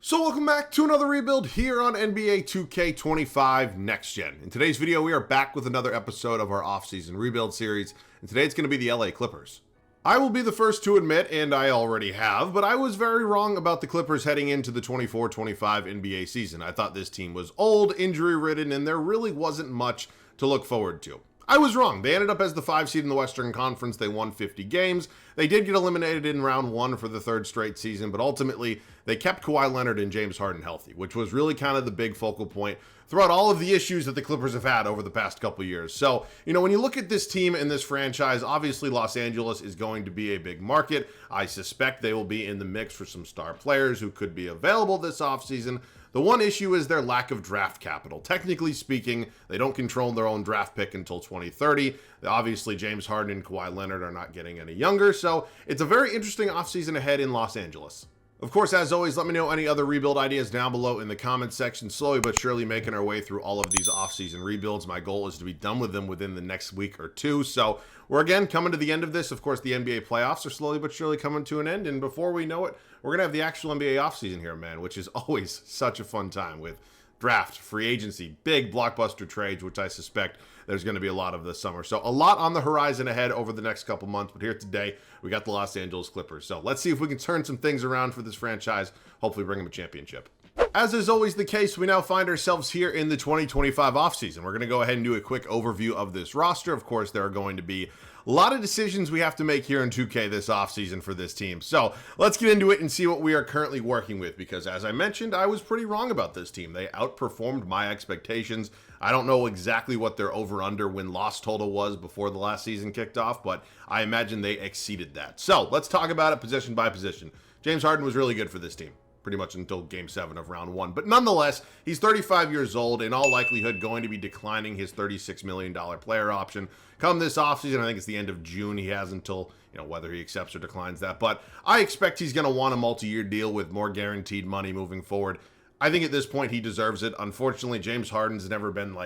So welcome back to another rebuild here on NBA 2K25 Next Gen. In today's video, we are back with another episode of our off-season rebuild series, and today it's going to be the LA Clippers. I will be the first to admit, and I already have, but I was very wrong about the Clippers heading into the 24-25 NBA season. I thought this team was old, injury-ridden, and there really wasn't much to look forward to. I was wrong. They ended up as the 5 seed in the Western Conference. They won 50 games. They did get eliminated in round 1 for the 3rd straight season, but ultimately they kept Kawhi Leonard and James Harden healthy, which was really kind of the big focal point throughout all of the issues that the Clippers have had over the past couple years. So, when you look at this team and this franchise, obviously Los Angeles is going to be a big market. I suspect they will be in the mix for some star players who could be available this offseason. The one issue is their lack of draft capital. Technically speaking, they don't control their own draft pick until 2030. Obviously, James Harden and Kawhi Leonard are not getting any younger, so it's a very interesting offseason ahead in Los Angeles. Of course, as always, let me know any other rebuild ideas down below in the comments section. Slowly but surely making our way through all of these off-season rebuilds. My goal is to be done with them within the next week or two. So we're again coming to the end of this. Of course, the NBA playoffs are slowly but surely coming to an end. And before we know it, we're going to have the actual NBA offseason here, man, which is always such a fun time with draft, free agency, big blockbuster trades, which I suspect there's going to be a lot of this summer. So a lot on the horizon ahead over the next couple months. But here today, we got the Los Angeles Clippers. So let's see if we can turn some things around for this franchise, hopefully bring them a championship. As is always the case, we now find ourselves here in the 2025 offseason. We're going to go ahead and do a quick overview of this roster. Of course, there are going to be a lot of decisions we have to make here in 2K this offseason for this team. So let's get into it and see what we are currently working with, because as I mentioned, I was pretty wrong about this team. They outperformed my expectations. I don't know exactly what their over-under win-loss total was before the last season kicked off, but I imagine they exceeded that. So let's talk about it position by position. James Harden was really good for this team, pretty much until Game 7 of Round 1. But nonetheless, he's 35 years old, in all likelihood going to be declining his $36 million player option. Come this offseason, I think it's the end of June, he has until, whether he accepts or declines that. But I expect he's going to want a multi-year deal with more guaranteed money moving forward. I think at this point he deserves it. Unfortunately, James Harden's never been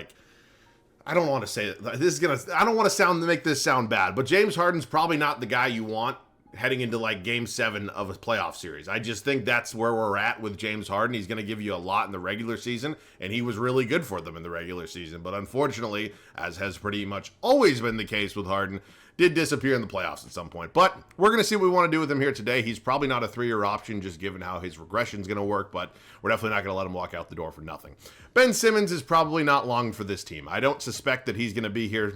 I don't want to say it. I don't want to make this sound bad, but James Harden's probably not the guy you want heading into Game 7 of a playoff series. I just think that's where we're at with James Harden. He's going to give you a lot in the regular season, and he was really good for them in the regular season. But unfortunately, as has pretty much always been the case with Harden, did disappear in the playoffs at some point. But we're going to see what we want to do with him here today. He's probably not a 3-year option, just given how his regression is going to work, but we're definitely not going to let him walk out the door for nothing. Ben Simmons is probably not long for this team. I don't suspect that he's going to be here,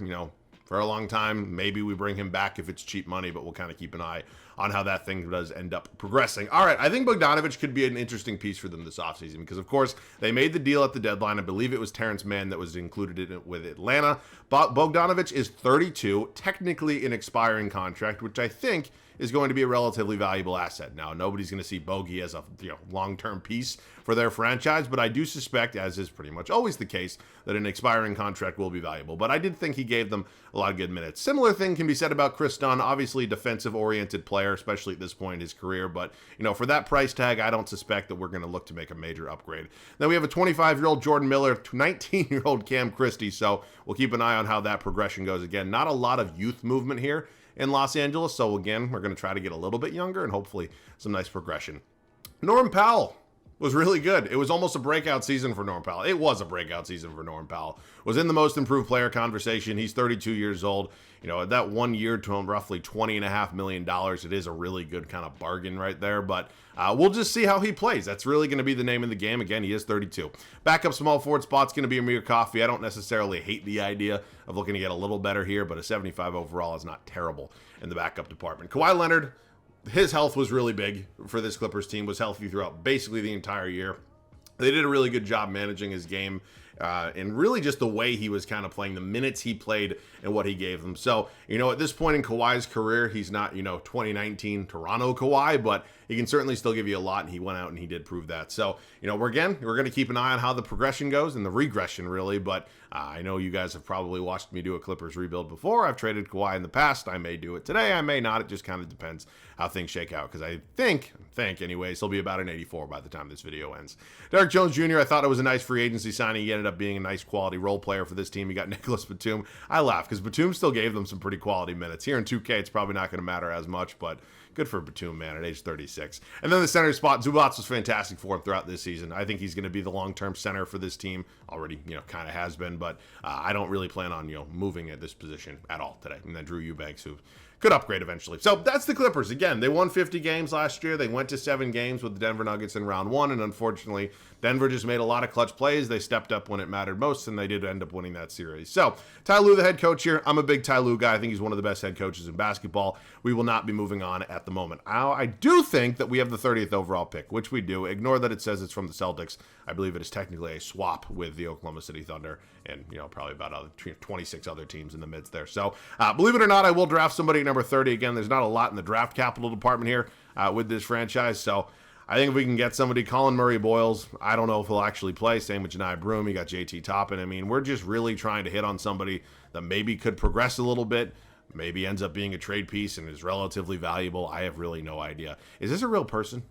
for a long time. Maybe we bring him back if it's cheap money, but we'll kind of keep an eye on how that thing does end up progressing. All right, I think Bogdanovic could be an interesting piece for them this offseason because, of course, they made the deal at the deadline. I believe it was Terrence Mann that was included in it with Atlanta. But Bogdanovic is 32, technically an expiring contract, which I think is going to be a relatively valuable asset. Now, nobody's going to see Bogey as a long-term piece for their franchise, but I do suspect, as is pretty much always the case, that an expiring contract will be valuable. But I did think he gave them a lot of good minutes. Similar thing can be said about Chris Dunn, obviously a defensive-oriented player, especially at this point in his career. But, for that price tag, I don't suspect that we're going to look to make a major upgrade. Then we have a 25-year-old Jordan Miller, 19-year-old Cam Christie, so we'll keep an eye on how that progression goes. Again, not a lot of youth movement here in Los Angeles. So again, we're going to try to get a little bit younger and hopefully some nice progression. Norm Powell was really good. It was almost a breakout season for Norm Powell. It was a breakout season for Norm Powell. Was in the most improved player conversation. He's 32 years old. That 1 year to roughly $20.5 million, it is a really good kind of bargain right there. But we'll just see how he plays. That's really going to be the name of the game. Again, he is 32. Backup small forward spot's going to be Amir Coffey. I don't necessarily hate the idea of looking to get a little better here, but a 75 overall is not terrible in the backup department. Kawhi Leonard, his health was really big for this Clippers team, was healthy throughout basically the entire year. They did a really good job managing his game and really just the way he was kind of playing, the minutes he played and what he gave them. So, at this point in Kawhi's career, he's not, 2019 Toronto Kawhi, but he can certainly still give you a lot, and he went out and he did prove that. So, we're going to keep an eye on how the progression goes and the regression, really, but I know you guys have probably watched me do a Clippers rebuild before. I've traded Kawhi in the past. I may do it today. I may not. It just kind of depends how things shake out, because I think anyways, he'll be about an 84 by the time this video ends. Derrick Jones Jr., I thought it was a nice free agency signing. He ended up being a nice quality role player for this team. You got Nicholas Batum. I laugh because Batum still gave them some pretty quality minutes. Here in 2K, it's probably not going to matter as much, but good for Batum, man, at age 36. And then the center spot, Zubats was fantastic for him throughout this season. I think he's going to be the long-term center for this team. Already, kind of has been, but I don't really plan on, moving at this position at all today. And then Drew Eubanks, who could upgrade eventually. So that's the Clippers. Again, they won 50 games last year. They went to 7 games with the Denver Nuggets in round 1, and unfortunately, Denver just made a lot of clutch plays. They stepped up when it mattered most, and they did end up winning that series. So, Ty Lue, the head coach here. I'm a big Ty Lue guy. I think he's one of the best head coaches in basketball. We will not be moving on at the moment. I do think that we have the 30th overall pick, which we do. Ignore that it says it's from the Celtics. I believe it is technically a swap with the Oklahoma City Thunder and, probably about 26 other teams in the midst there. So, believe it or not, I will draft somebody at number 30. Again, there's not a lot in the draft capital department here with this franchise. So, I think if we can get somebody, Colin Murray-Boyles, I don't know if he'll actually play. Same with Janai Broom. You got JT Toppin. I mean, we're just really trying to hit on somebody that maybe could progress a little bit, maybe ends up being a trade piece and is relatively valuable. I have really no idea. Is this a real person?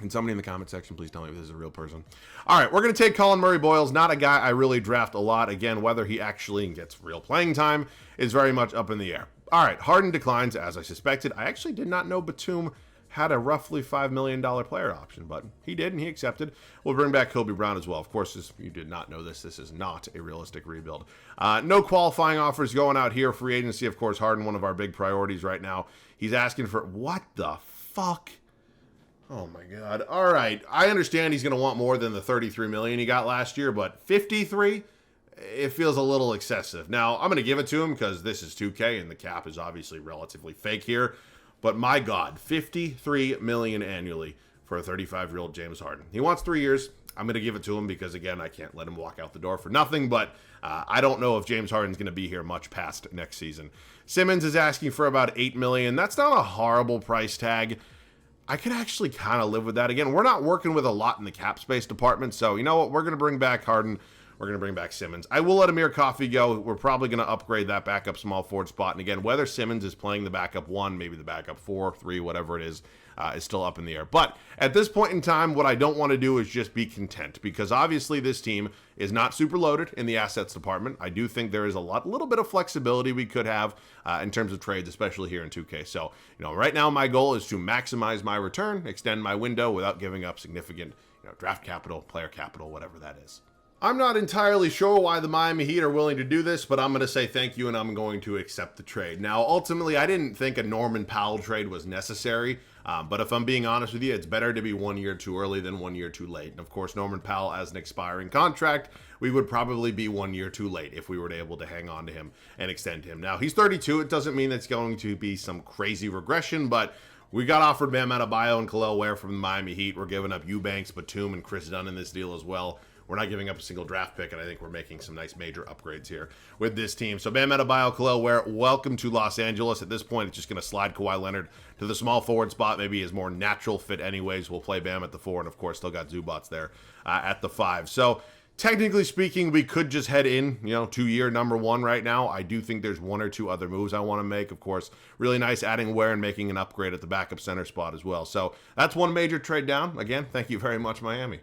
Can somebody in the comment section please tell me if this is a real person? All right, we're going to take Colin Murray-Boyles, not a guy I really draft a lot. Again, whether he actually gets real playing time is very much up in the air. All right, Harden declines, as I suspected. I actually did not know Batum had a roughly $5 million player option, but he did, and he accepted. We'll bring back Kobe Brown as well. Of course, if you did not know this is not a realistic rebuild. No qualifying offers going out here. Free agency, of course, Harden, one of our big priorities right now. He's asking for, what the fuck? Oh my God. All right, I understand he's going to want more than the $33 million he got last year, but $53? It feels a little excessive. Now, I'm going to give it to him because this is 2K, and the cap is obviously relatively fake here. But my God, $53 million annually for a 35-year-old James Harden. He wants 3 years. I'm going to give it to him because, again, I can't let him walk out the door for nothing. But I don't know if James Harden's going to be here much past next season. Simmons is asking for about $8 million. That's not a horrible price tag. I could actually kind of live with that. Again, we're not working with a lot in the cap space department. So, you know what? We're going to bring back Harden. We're going to bring back Simmons. I will let Amir Coffey go. We're probably going to upgrade that backup small forward spot. And again, whether Simmons is playing the backup 1, maybe the backup 4, 3, whatever it is still up in the air. But at this point in time, what I don't want to do is just be content, because obviously this team is not super loaded in the assets department. I do think there is a little bit of flexibility we could have in terms of trades, especially here in 2K. So, right now my goal is to maximize my return, extend my window without giving up significant, draft capital, player capital, whatever that is. I'm not entirely sure why the Miami Heat are willing to do this, but I'm going to say thank you, and I'm going to accept the trade. Now, ultimately, I didn't think a Norman Powell trade was necessary, but if I'm being honest with you, it's better to be 1 year too early than 1 year too late. And of course, Norman Powell has an expiring contract. We would probably be 1 year too late if we were able to hang on to him and extend him. Now, he's 32. It doesn't mean it's going to be some crazy regression, but we got offered Bam Adebayo and Khalil Ware from the Miami Heat. We're giving up Eubanks, Batum, and Chris Dunn in this deal as well. We're not giving up a single draft pick, and I think we're making some nice major upgrades here with this team. So Bam Adebayo, Khalil Ware, welcome to Los Angeles. At this point, it's just going to slide Kawhi Leonard to the small forward spot. Maybe his more natural fit anyways. We'll play Bam at the 4, and of course, still got Zubats there at the 5. So technically speaking, we could just head in, 2-year number 1 right now. I do think there's 1 or 2 other moves I want to make. Of course, really nice adding Ware and making an upgrade at the backup center spot as well. So that's one major trade down. Again, thank you very much, Miami.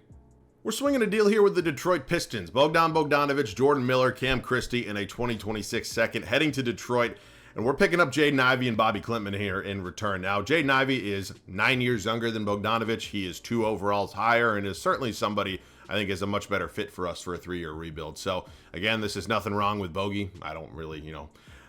We're swinging a deal here with the Detroit Pistons. Bogdan Bogdanovic, Jordan Miller, Cam Christie, and a 2026 second heading to Detroit. And we're picking up Jaden Ivey and Bobby Klintman here in return. Now, Jaden Ivey is 9 years younger than Bogdanovic. He is 2 overalls higher and is certainly somebody I think is a much better fit for us for a 3-year rebuild. So, again, this is nothing wrong with Bogey. I don't really,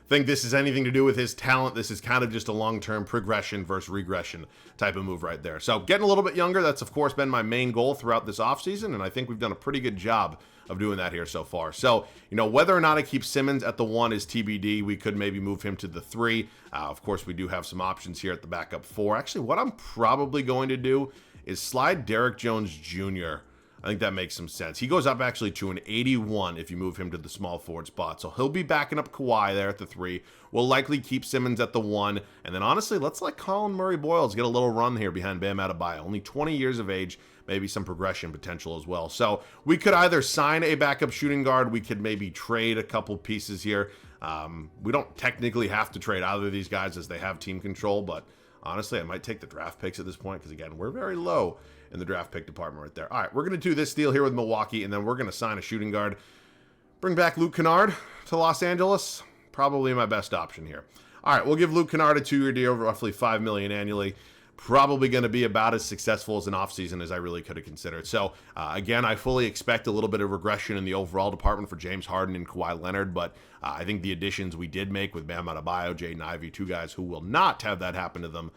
think this is anything to do with his talent. This is kind of just a long-term progression versus regression type of move right there. So getting a little bit younger, that's of course been my main goal throughout this offseason, and I think we've done a pretty good job of doing that here so far. So, whether or not I keep Simmons at the 1 is TBD. We could maybe move him to the 3. Of course, we do have some options here at the backup 4. Actually, what I'm probably going to do is slide Derrick Jones Jr. I think that makes some sense. He goes up actually to an 81 if you move him to the small forward spot. So he'll be backing up Kawhi there at the 3. We'll likely keep Simmons at the 1. And then honestly, let's let Colin Murray-Boyles get a little run here behind Bam Adebayo. Only 20 years of age, maybe some progression potential as well. So we could either sign a backup shooting guard. We could maybe trade a couple pieces here. We don't technically have to trade either of these guys as they have team control. But honestly, I might take the draft picks at this point because, again, we're very low in the draft pick department right there. All right, we're going to do this deal here with Milwaukee, and then we're going to sign a shooting guard. Bring back Luke Kennard to Los Angeles. Probably my best option here. All right, we'll give Luke Kennard a 2-year deal, roughly $5 million annually. Probably going to be about as successful as an offseason as I really could have considered. So, again, I fully expect a little bit of regression in the overall department for James Harden and Kawhi Leonard, but I think the additions we did make with Bam Adebayo, Jaden Ivey, two guys who will not have that happen to them,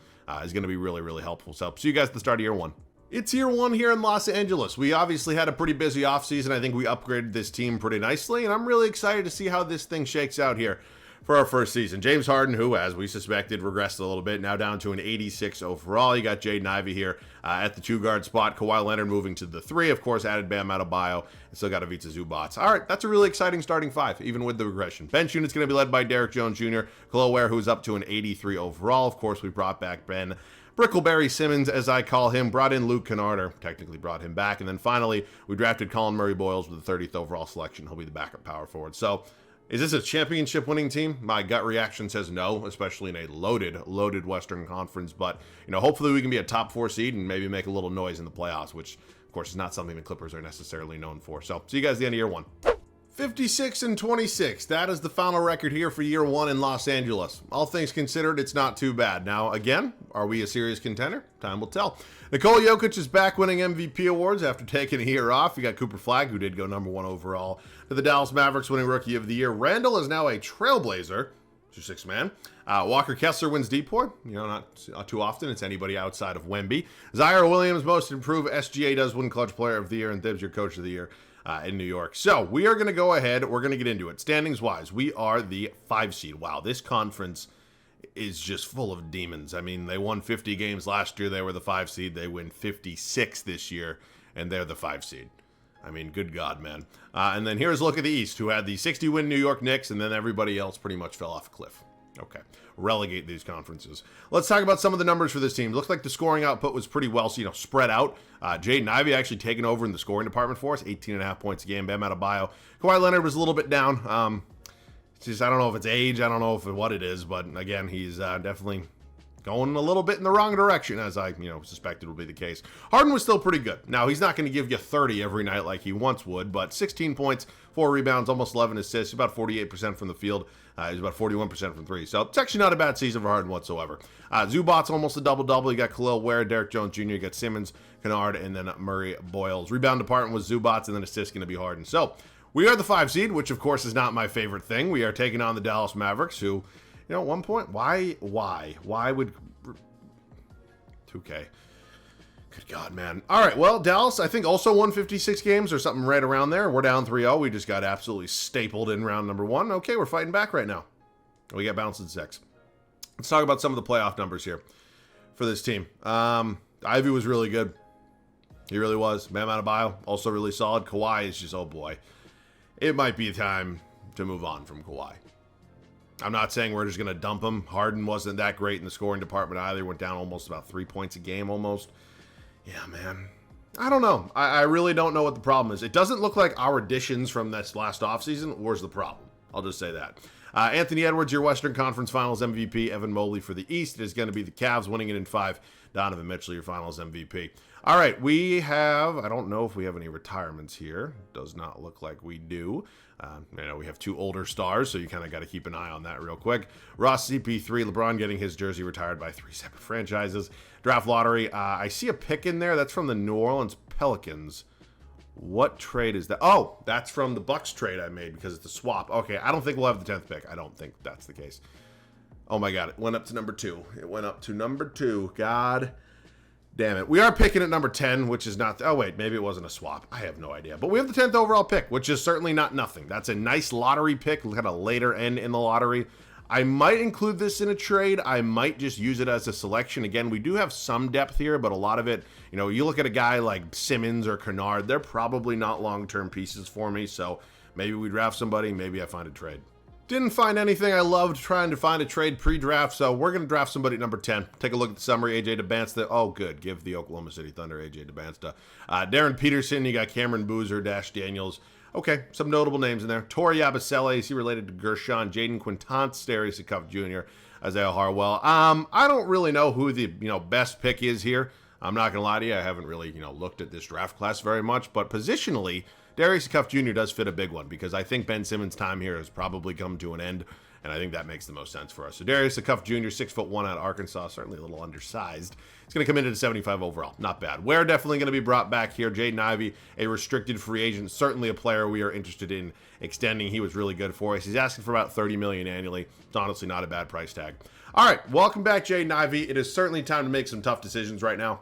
is going to be really, really helpful. So, see you guys at the start of year one. It's year one here in Los Angeles. We obviously had a pretty busy offseason. I think we upgraded this team pretty nicely, and I'm really excited to see how this thing shakes out here for our first season. James Harden, who, as we suspected, regressed a little bit, now down to an 86 overall. You got Jaden Ivey here at the 2-guard spot. Kawhi Leonard moving to the 3, of course, added Bam Adebayo, and still got Ivica Zubac. All right, that's a really exciting starting 5, even with the regression. Bench unit's going to be led by Derek Jones Jr., Khalil Ware, who's up to an 83 overall. Of course, we brought back Ben Brickleberry Simmons, as I call him, brought in Luke Kennard, or technically brought him back, and then finally, we drafted Colin Murray-Boyles with the 30th overall selection. He'll be the backup power forward. So, is this a championship winning team? My gut reaction says no, especially in a loaded Western Conference. But, hopefully we can be a top 4 seed and maybe make a little noise in the playoffs, which, of course, is not something the Clippers are necessarily known for. So, see you guys at the end of year one. 56-26. That is the final record here for year one in Los Angeles. All things considered, it's not too bad. Now, again, are we a serious contender? Time will tell. Nikola Jokic is back winning MVP awards after taking a year off. You got Cooper Flagg, who did go number 1 overall to the Dallas Mavericks, winning Rookie of the Year. Randall is now a Trailblazer, your 6th man. Walker Kessler wins Depoy. Not too often. It's anybody outside of Wemby. Zaire Williams, most improved. SGA does win Clutch Player of the Year, and Thibs, your Coach of the Year in New York. So we are going to go ahead. We're going to get into it. Standings wise, we are the 5 seed. Wow, this conference is just full of demons. I mean, they won 50 games last year. They were the 5 seed. They win 56 this year, and they're the 5 seed. I mean, good God, man. And then here's a look at the East, who had the 60-win New York Knicks, and then everybody else pretty much fell off a cliff. Okay, relegate these conferences. Let's talk about some of the numbers for this team. Looks like the scoring output was pretty well, spread out. Jaden Ivey actually taking over in the scoring department for us, 18.5 points a game. Bam Adebayo. Kawhi Leonard was a little bit down. I don't know if it's age, I don't know what it is, but again, he's definitely going a little bit in the wrong direction, as I, suspected would be the case. Harden was still pretty good. Now, he's not going to give you 30 every night like he once would, but 16 points, 4 rebounds, almost 11 assists, about 48% from the field. He's about 41% from 3. So, it's actually not a bad season for Harden whatsoever. Zubac's almost a double-double. You got Khalil Ware, Derek Jones Jr., you got Simmons, Kennard, and then Murray-Boyles. Rebound department was Zubac's, and then assists going to be Harden. So, we are the 5 seed, which, of course, is not my favorite thing. We are taking on the Dallas Mavericks, who, at one point, why would 2K? Good God, man. All right, well, Dallas, I think, also won 56 games or something right around there. We're down 3-0. We just got absolutely stapled in round number 1. Okay, we're fighting back right now. We got bounced in 6. Let's talk about some of the playoff numbers here for this team. Ivy was really good. He really was. Bam Adebayo, also really solid. Kawhi is just, oh boy. It might be time to move on from Kawhi. I'm not saying we're just going to dump him. Harden wasn't that great in the scoring department either. Went down almost about 3 points a game almost. Yeah, man. I don't know. I really don't know what the problem is. It doesn't look like our additions from this last offseason was the problem. I'll just say that. Anthony Edwards, your Western Conference Finals MVP. Evan Mobley for the East. It is going to be the Cavs winning it in 5. Donovan Mitchell, your Finals MVP. All right, we have, I don't know if we have any retirements here. Does not look like we do. We have 2 older stars, so you kind of got to keep an eye on that real quick. Ross CP3, LeBron getting his jersey retired by 3 separate franchises. Draft lottery, I see a pick in there. That's from the New Orleans Pelicans. What trade is that? Oh, that's from the Bucks trade I made because it's a swap. Okay, I don't think we'll have the 10th pick. I don't think that's the case. Oh my God, it went up to number 2. It went up to number 2. God damn it. We are picking at number 10, which is not... Oh, wait, maybe it wasn't a swap. I have no idea. But we have the 10th overall pick, which is certainly not nothing. That's a nice lottery pick. Look at a later end in the lottery. I might include this in a trade. I might just use it as a selection. Again, we do have some depth here, but a lot of it, you look at a guy like Simmons or Kennard, they're probably not long-term pieces for me. So maybe we draft somebody, maybe I find a trade. Didn't find anything I loved trying to find a trade pre-draft, so we're going to draft somebody at number 10. Take a look at the summary. AJ DeBansta. Oh, good. Give the Oklahoma City Thunder AJ DeBansta. Darren Peterson. You got Cameron Boozer, Dash Daniels. Okay, some notable names in there. Tori Yabusele. Is he related to Gershon? Jaden Quintance, Darius Cuff Jr., Isaiah Harwell. I don't really know who the best pick is here. I'm not going to lie to you. I haven't really looked at this draft class very much, but positionally, Darius Cuff Jr. does fit a big one because I think Ben Simmons' time here has probably come to an end. and I think that makes the most sense for us. So Darius Cuff Jr., 6'1" out of Arkansas, certainly a little undersized. He's going to come in at a 75 overall. Not bad. Ware definitely going to be brought back here. Jaden Ivey, a restricted free agent, certainly a player we are interested in extending. He was really good for us. He's asking for about $30 million annually. It's honestly not a bad price tag. All right, welcome back, Jaden Ivey. It is certainly time to make some tough decisions right now.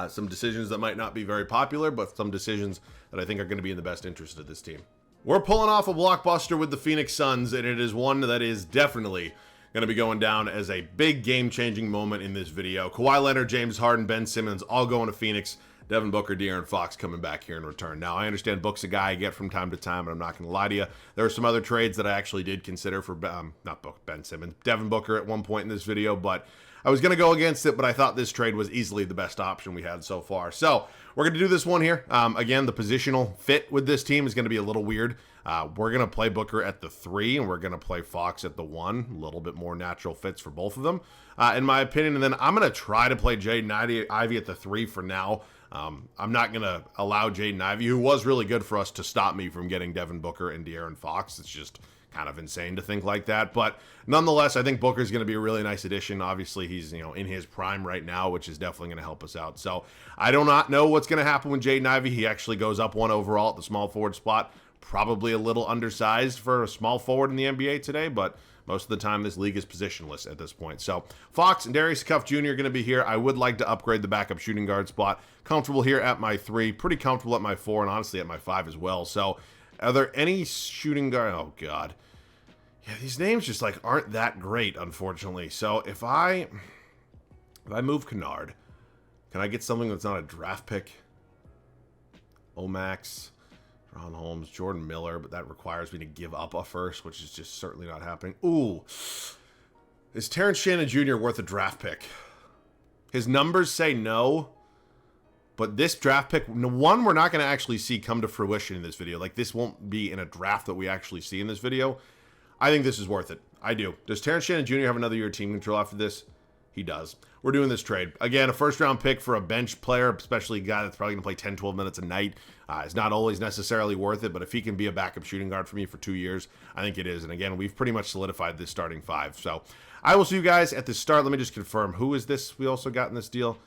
Some decisions that might not be very popular, but some decisions that I think are going to be in the best interest of this team. We're pulling off a blockbuster with the Phoenix Suns, and it is one that is definitely going to be going down as a big game-changing moment in this video. Kawhi Leonard, James Harden, Ben Simmons all going to Phoenix. Devin Booker, De'Aaron Fox coming back here in return. Now, I understand Book's a guy I get from time to time, and I'm not going to lie to you. There are some other trades that I actually did consider for, not Book, Ben Simmons, Devin Booker at one point in this video, but I was going to go against it, but I thought this trade was easily the best option we had so far. So, we're going to do this one here. Again, the positional fit with this team is going to be a little weird. We're going to play Booker at the 3, and we're going to play Fox at the 1. A little bit more natural fits for both of them, in my opinion. And then I'm going to try to play Jaden Ivey at the 3 for now. I'm not going to allow Jaden Ivey, who was really good for us, to stop me from getting Devin Booker and De'Aaron Fox. It's just kind of insane to think like that. But nonetheless, I think Booker's going to be a really nice addition. Obviously, he's in his prime right now, which is definitely going to help us out. So I do not know what's going to happen with Jaden Ivey. He actually goes up 1 overall at the small forward spot. Probably a little undersized for a small forward in the NBA today, but most of the time this league is positionless at this point. So Fox and Darius Cuff Jr. are going to be here. I would like to upgrade the backup shooting guard spot. Comfortable here at my 3, pretty comfortable at my 4, and honestly at my 5 as well. So are there any shooting guard? Oh, God. Yeah, these names just aren't that great, unfortunately. So if I move Kennard, can I get something that's not a draft pick? Omax, Ron Holmes, Jordan Miller, but that requires me to give up a first, which is just certainly not happening. Ooh, is Terrence Shannon Jr. worth a draft pick? His numbers say no, but this draft pick, one, we're not going to actually see come to fruition in this video. This won't be in a draft that we actually see in this video. I think this is worth it. I do. Does Terrence Shannon Jr. have another year of team control after this? He does. We're doing this trade. Again, a first-round pick for a bench player, especially a guy that's probably going to play 10, 12 minutes a night, is not always necessarily worth it, but if he can be a backup shooting guard for me for 2 years, I think it is. And again, we've pretty much solidified this starting 5. So I will see you guys at the start. Let me just confirm. Who is this we also got in this deal?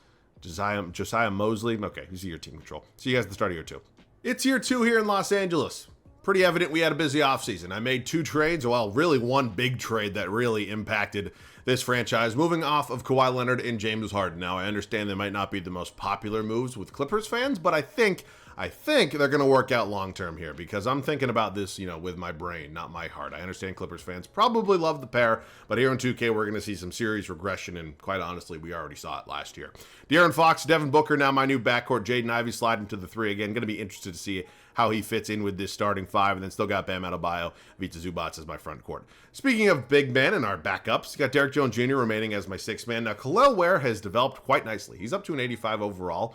Josiah Mosley. Okay, he's year team control. See you guys at the start of year 2. It's year 2 here in Los Angeles. Pretty evident we had a busy offseason. I made 2 trades, well, really one big trade that really impacted this franchise, moving off of Kawhi Leonard and James Harden. Now, I understand they might not be the most popular moves with Clippers fans, but I think they're going to work out long-term here because I'm thinking about this, with my brain, not my heart. I understand Clippers fans probably love the pair, but here in 2K, we're going to see some serious regression, and quite honestly, we already saw it last year. De'Aaron Fox, Devin Booker, now my new backcourt. Jaden Ivey sliding to the 3 again. Going to be interested to see how he fits in with this starting 5, and then still got Bam Adebayo, Vita Zubac as my front court. Speaking of big men and our backups, got Derek Jones Jr. remaining as my 6th man. Now, Khalil Ware has developed quite nicely. He's up to an 85 overall.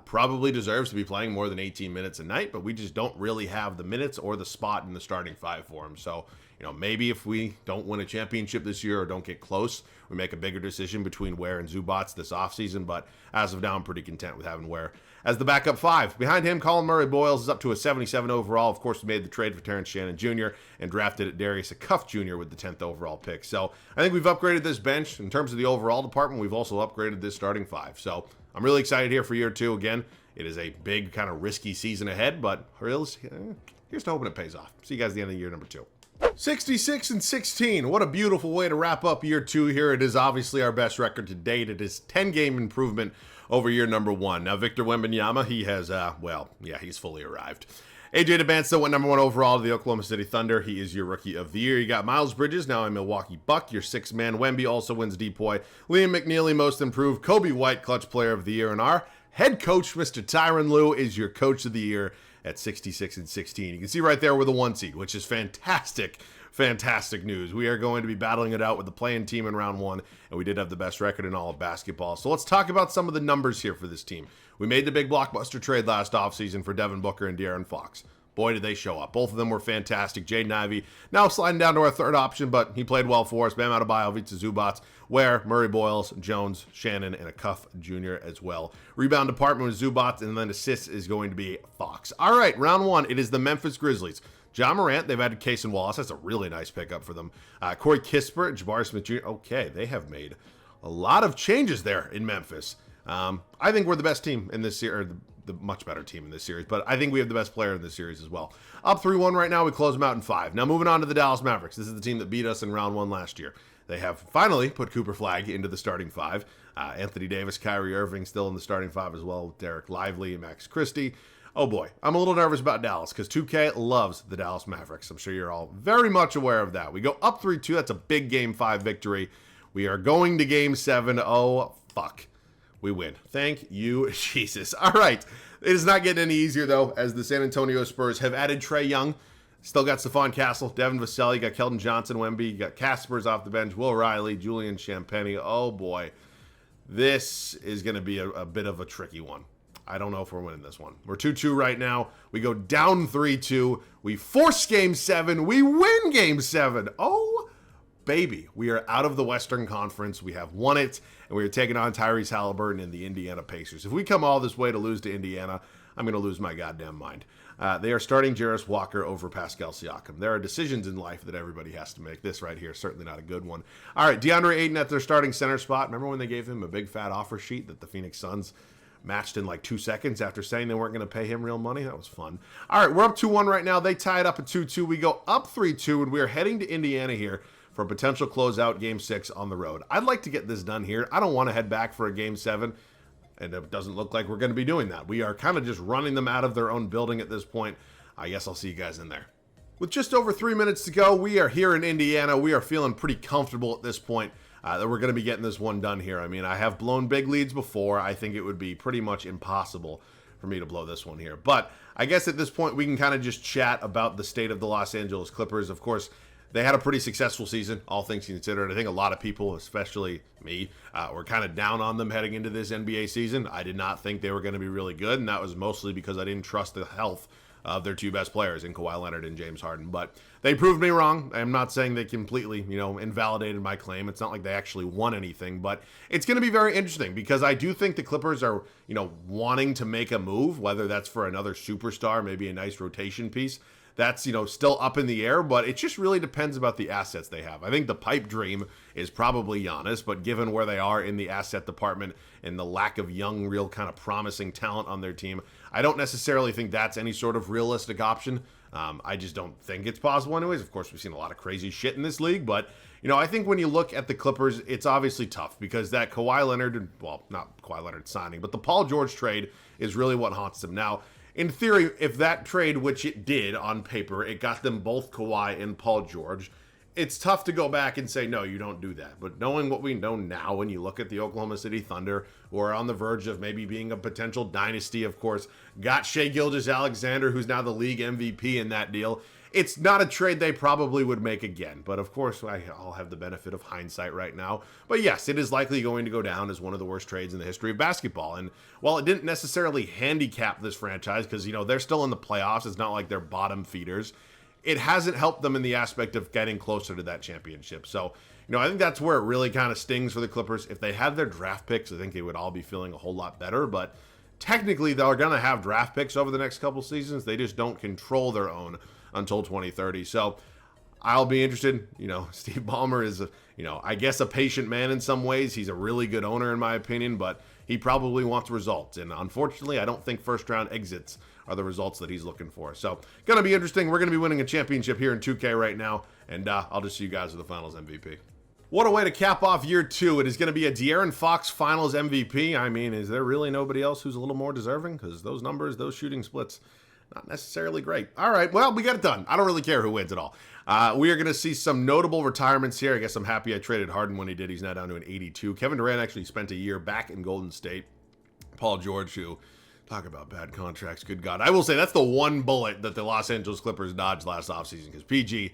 Probably deserves to be playing more than 18 minutes a night, but we just don't really have the minutes or the spot in the starting 5 for him. So, maybe if we don't win a championship this year or don't get close, we make a bigger decision between Ware and Zubac this offseason. But as of now, I'm pretty content with having Ware as the backup 5. Behind him, Colin Murray-Boyles is up to a 77 overall. Of course, we made the trade for Terrence Shannon Jr. and drafted Darius Cuff Jr. with the 10th overall pick. So I think we've upgraded this bench. In terms of the overall department, we've also upgraded this starting 5. So I'm really excited here for year 2. Again, it is a big kind of risky season ahead, but here's to hoping it pays off. See you guys at the end of year number 2. 66-16. What a beautiful way to wrap up year 2 here. It is obviously our best record to date. It is 10-game improvement over year number 1. Now, Victor Wembanyama, he has, he's fully arrived. AJ DeBansto went number 1 overall to the Oklahoma City Thunder. He is your rookie of the year. You got Miles Bridges, now a Milwaukee Buck, your 6th man. Wemby also wins DPOY. Liam McNeely, most improved. Kobe White, clutch player of the year. And our head coach, Mr. Tyronn Lue, is your coach of the year at 66-16. You can see right there we're the 1 seed, which is fantastic. Fantastic news. We are going to be battling it out with the play-in team in round 1, and we did have the best record in all of basketball. So let's talk about some of the numbers here for this team. We made the big blockbuster trade last offseason for Devin Booker and De'Aaron Fox. boy, did they show up. Both of them were fantastic. Jaden Ivey now sliding down to our third option, but he played well for us. Bam Adebayo, Ivica Zubac, Ware, Murray Boyles, Jones, Shannon, and a Cuff Jr. as well. Rebound department with Zubac, and then assists is going to be Fox. All right, round one, it is the Memphis Grizzlies. John Morant, they've added Case and Wallace. That's a really nice pickup for them. Corey Kispert, Jabari Smith Jr. Okay, they have made a lot of changes there in Memphis. I think we're the best team in this series, or the much better team in this series, but I think we have the best player in this series as well. Up 3-1 right now, we close them out in 5. Now moving on to the Dallas Mavericks. This is the team that beat us in round 1 last year. They have finally put Cooper Flagg into the starting 5. Anthony Davis, Kyrie Irving still in the starting 5 as well. Derek Lively, Max Christie. Oh boy, I'm a little nervous about Dallas because 2K loves the Dallas Mavericks. I'm sure you're all very much aware of that. We go up 3-2. That's a big Game 5 victory. We are going to Game 7. Oh, fuck. We win. Thank you, Jesus. All right. It is not getting any easier, though, as the San Antonio Spurs have added Trae Young. Still got Stephon Castle, Devin Vassell. You got Keldon Johnson, Wemby. You got Caspers off the bench, Will Riley, Julian Champagnie. Oh, boy. This is going to be a bit of a tricky one. I don't know if we're winning this one. We're 2-2 right now. We go down 3-2. We force Game 7. We win Game 7. Oh, baby. We are out of the Western Conference. We have won it, and we are taking on Tyrese Halliburton and the Indiana Pacers. If we come all this way to lose to Indiana, I'm going to lose my goddamn mind. They are starting Jarris Walker over Pascal Siakam. There are decisions in life that everybody has to make. This right here is certainly not a good one. All right, DeAndre Ayton at their starting center spot. Remember when they gave him a big fat offer sheet that the Phoenix Suns matched in like 2 seconds after saying they weren't going to pay him real money? That was fun. All right, we're up 2-1 right now. They tie it up at 2-2. We go up 3-2, and we are heading to Indiana here for a potential closeout Game 6 on the road. I'd like to get this done here. I don't want to head back for a Game 7, and it doesn't look like we're going to be doing that. We are kind of just running them out of their own building at this point. I guess I'll see you guys in there. With just over 3 minutes to go, we are here in Indiana. We are feeling pretty comfortable at this point that we're going to be getting this one done here. I mean, I have blown big leads before. I think it would be pretty much impossible for me to blow this one here. But I guess at this point, we can kind of just chat about the state of the Los Angeles Clippers. Of course, they had a pretty successful season, all things considered. I think a lot of people, especially me, were kind of down on them heading into this NBA season. I did not think they were going to be really good, and that was mostly because I didn't trust the health of their 2 best players in Kawhi Leonard and James Harden. But they proved me wrong. I'm not saying they completely, invalidated my claim. It's not like they actually won anything, but it's going to be very interesting because I do think the Clippers are, wanting to make a move, whether that's for another superstar, maybe a nice rotation piece. That's, still up in the air, but it just really depends about the assets they have. I think the pipe dream is probably Giannis, but given where they are in the asset department and the lack of young, real kind of promising talent on their team, I don't necessarily think that's any sort of realistic option. I just don't think it's possible anyways. Of course, we've seen a lot of crazy shit in this league, but, I think when you look at the Clippers, it's obviously tough because that Kawhi Leonard, well, not Kawhi Leonard signing, but the Paul George trade is really what haunts them. Now, in theory, if that trade, which it did on paper, it got them both Kawhi and Paul George, it's tough to go back and say, no, you don't do that. But knowing what we know now, when you look at the Oklahoma City Thunder, who are on the verge of maybe being a potential dynasty, of course, got Shai Gilgeous-Alexander, who's now the league MVP in that deal. It's not a trade they probably would make again. But of course, I'll have the benefit of hindsight right now. But yes, it is likely going to go down as one of the worst trades in the history of basketball. And while it didn't necessarily handicap this franchise, because, they're still in the playoffs, it's not like they're bottom feeders, it hasn't helped them in the aspect of getting closer to that championship. So, I think that's where it really kind of stings for the Clippers. If they had their draft picks, I think they would all be feeling a whole lot better. But technically, they're going to have draft picks over the next couple seasons. They just don't control their own until 2030. So I'll be interested. Steve Ballmer is, I guess a patient man in some ways. He's a really good owner in my opinion, but he probably wants results. And unfortunately, I don't think first round exits are the results that he's looking for. So going to be interesting. We're going to be winning a championship here in 2K right now. And I'll just see you guys with the finals MVP. What a way to cap off year 2. It is going to be a De'Aaron Fox finals MVP. I mean, is there really nobody else who's a little more deserving? Because those numbers, those shooting splits, not necessarily great. All right, well, we got it done. I don't really care who wins at all. We are going to see some notable retirements here. I guess I'm happy I traded Harden when he did. He's now down to an 82. Kevin Durant actually spent a year back in Golden State. Paul George, who, talk about bad contracts, good God. I will say that's the one bullet that the Los Angeles Clippers dodged last offseason because PG,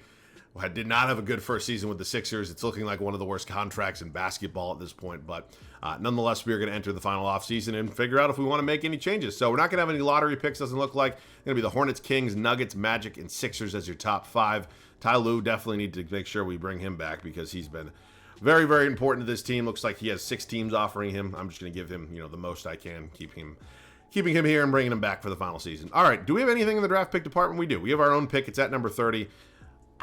did not have a good first season with the Sixers. It's looking like one of the worst contracts in basketball at this point. But nonetheless, we are going to enter the final offseason and figure out if we want to make any changes. So we're not going to have any lottery picks, doesn't look like. It's going to be the Hornets, Kings, Nuggets, Magic, and Sixers as your top 5. Ty Lue, definitely need to make sure we bring him back because he's been very, very important to this team. Looks like he has 6 teams offering him. I'm just going to give him, the most I can, keeping him here and bringing him back for the final season. All right, do we have anything in the draft pick department? We do. We have our own pick. It's at number 30.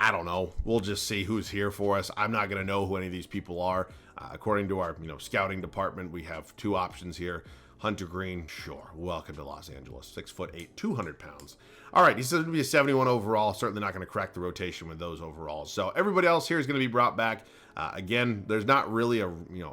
I don't know. We'll just see who's here for us. I'm not going to know who any of these people are. According to our, scouting department, we have 2 options here. Hunter Green, sure. Welcome to Los Angeles. 6'8", 200 pounds. All right, he's going to be a 71 overall. Certainly not going to crack the rotation with those overalls. So everybody else here is going to be brought back. Again, there's not really a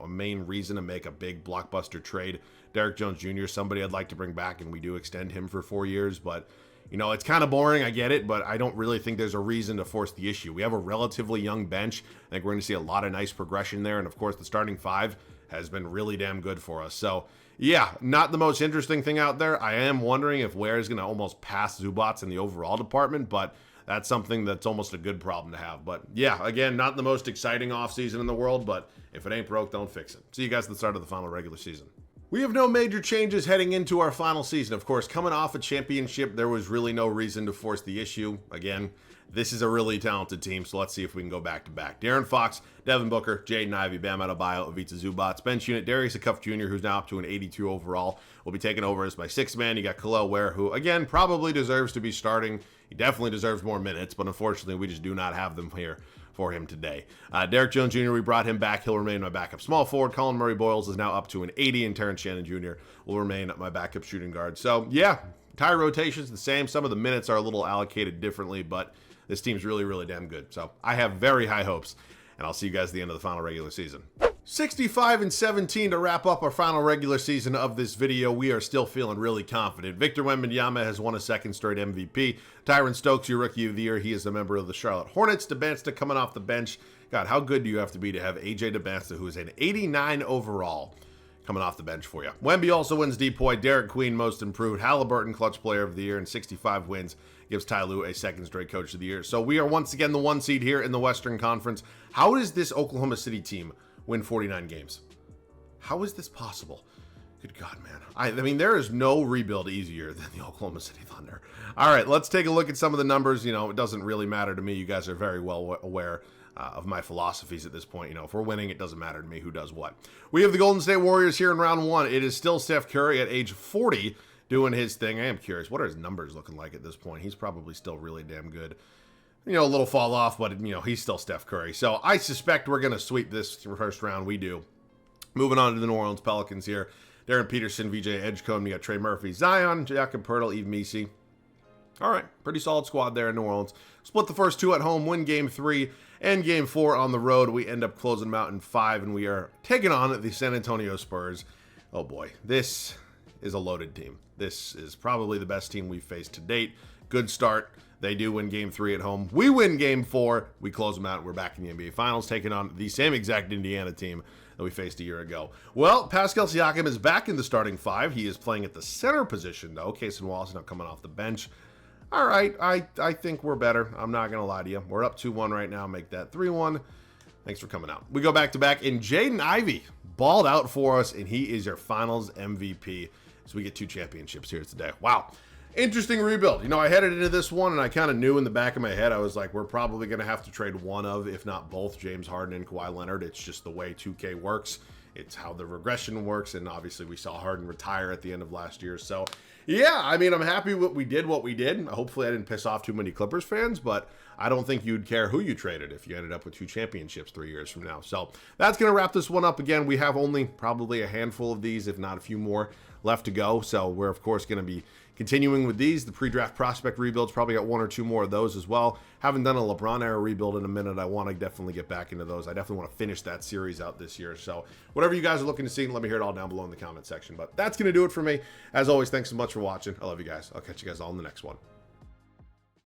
main reason to make a big blockbuster trade. Derrick Jones Jr., somebody I'd like to bring back, and we do extend him for 4 years, but it's kind of boring, I get it, but I don't really think there's a reason to force the issue. We have a relatively young bench. I think we're going to see a lot of nice progression there, and of course, the starting 5 has been really damn good for us. So, yeah, not the most interesting thing out there. I am wondering if Ware is going to almost pass Zubac in the overall department, but that's something that's almost a good problem to have. But, yeah, again, not the most exciting offseason in the world, but if it ain't broke, don't fix it. See you guys at the start of the final regular season. We have no major changes heading into our final season. Of course, coming off a championship, there was really no reason to force the issue. Again, this is a really talented team, so let's see if we can go back-to-back. De'Aaron Fox, Devin Booker, Jaden Ivey, Bam Adebayo, Ivica Zubac. Bench unit, Darius Acuff Jr., who's now up to an 82 overall, will be taken over as my 6th man. You got Kel'el Ware, who, again, probably deserves to be starting. He definitely deserves more minutes, but unfortunately, we just do not have them here for him today. Derrick Jones Jr., we brought him back. He'll remain my backup small forward. Colin Murray-Boyles is now up to an 80, and Terrence Shannon Jr. will remain my backup shooting guard. So, yeah, entire rotation's the same. Some of the minutes are a little allocated differently, but this team's really, really damn good. So I have very high hopes, and I'll see you guys at the end of the final regular season. 65-17 to wrap up our final regular season of this video. We are still feeling really confident. Victor Wembanyama has won a 2nd straight MVP. Tyron Stokes, your Rookie of the Year. He is a member of the Charlotte Hornets. Dembélé coming off the bench. God, how good do you have to be to have AJ Dembélé, who is an 89 overall, coming off the bench for you? Wemby also wins DPOY. Derek Queen, Most Improved. Halliburton, Clutch Player of the Year, and 65 wins gives Ty Lue a 2nd straight Coach of the Year. So we are once again the 1 seed here in the Western Conference. How does this Oklahoma City team win 49 games? How is this possible? Good God, man. I mean, there is no rebuild easier than the Oklahoma City Thunder. All right, let's take a look at some of the numbers. It doesn't really matter to me. You guys are very well aware of my philosophies at this point. If we're winning, it doesn't matter to me who does what. We have the Golden State Warriors here in round 1. It is still Steph Curry at age 40 doing his thing. I am curious, what are his numbers looking like at this point? He's probably still really damn good. A little fall off, but, he's still Steph Curry. So I suspect we're going to sweep this first round. We do. Moving on to the New Orleans Pelicans here. Darren Peterson, VJ Edgecombe. You got Trey Murphy, Zion, Jakob Poeltl, Yves Missi. All right, pretty solid squad there in New Orleans. Split the first 2 at home, win Game 3 and Game 4 on the road. We end up closing them out in 5, and we are taking on the San Antonio Spurs. Oh boy, this is a loaded team. This is probably the best team we've faced to date. Good start. They do win Game 3 at home. We win Game 4. We close them out. We're back in the NBA Finals, taking on the same exact Indiana team that we faced a year ago. Well, Pascal Siakam is back in the starting 5. He is playing at the center position, though. Cason Wallace is now coming off the bench. All right, I think we're better. I'm not going to lie to you. We're up 2-1 right now. Make that 3-1. Thanks for coming out. We go back-to-back, and Jaden Ivey balled out for us, and he is your Finals MVP. So we get 2 championships here today. Wow. Interesting rebuild. I headed into this one, and I kind of knew in the back of my head, I was like, we're probably going to have to trade one of, if not both, James Harden and Kawhi Leonard. It's just the way 2K works. It's how the regression works, and obviously we saw Harden retire at the end of last year. So, yeah, I mean, I'm happy what we did. Hopefully I didn't piss off too many Clippers fans, but I don't think you'd care who you traded if you ended up with 2 championships 3 years from now. So that's going to wrap this one up. Again, we have only probably a handful of these, if not a few more, left to go. So we're, of course, going to be continuing with these. The pre-draft prospect rebuilds, probably got 1 or 2 more of those as well. Haven't done a LeBron era rebuild in a minute. I want to definitely get back into those. I definitely want to finish that series out this year. So whatever you guys are looking to see, let me hear it all down below in the comment section. But that's going to do it for me. As always, thanks so much for watching. I love you guys. I'll catch you guys all in the next one.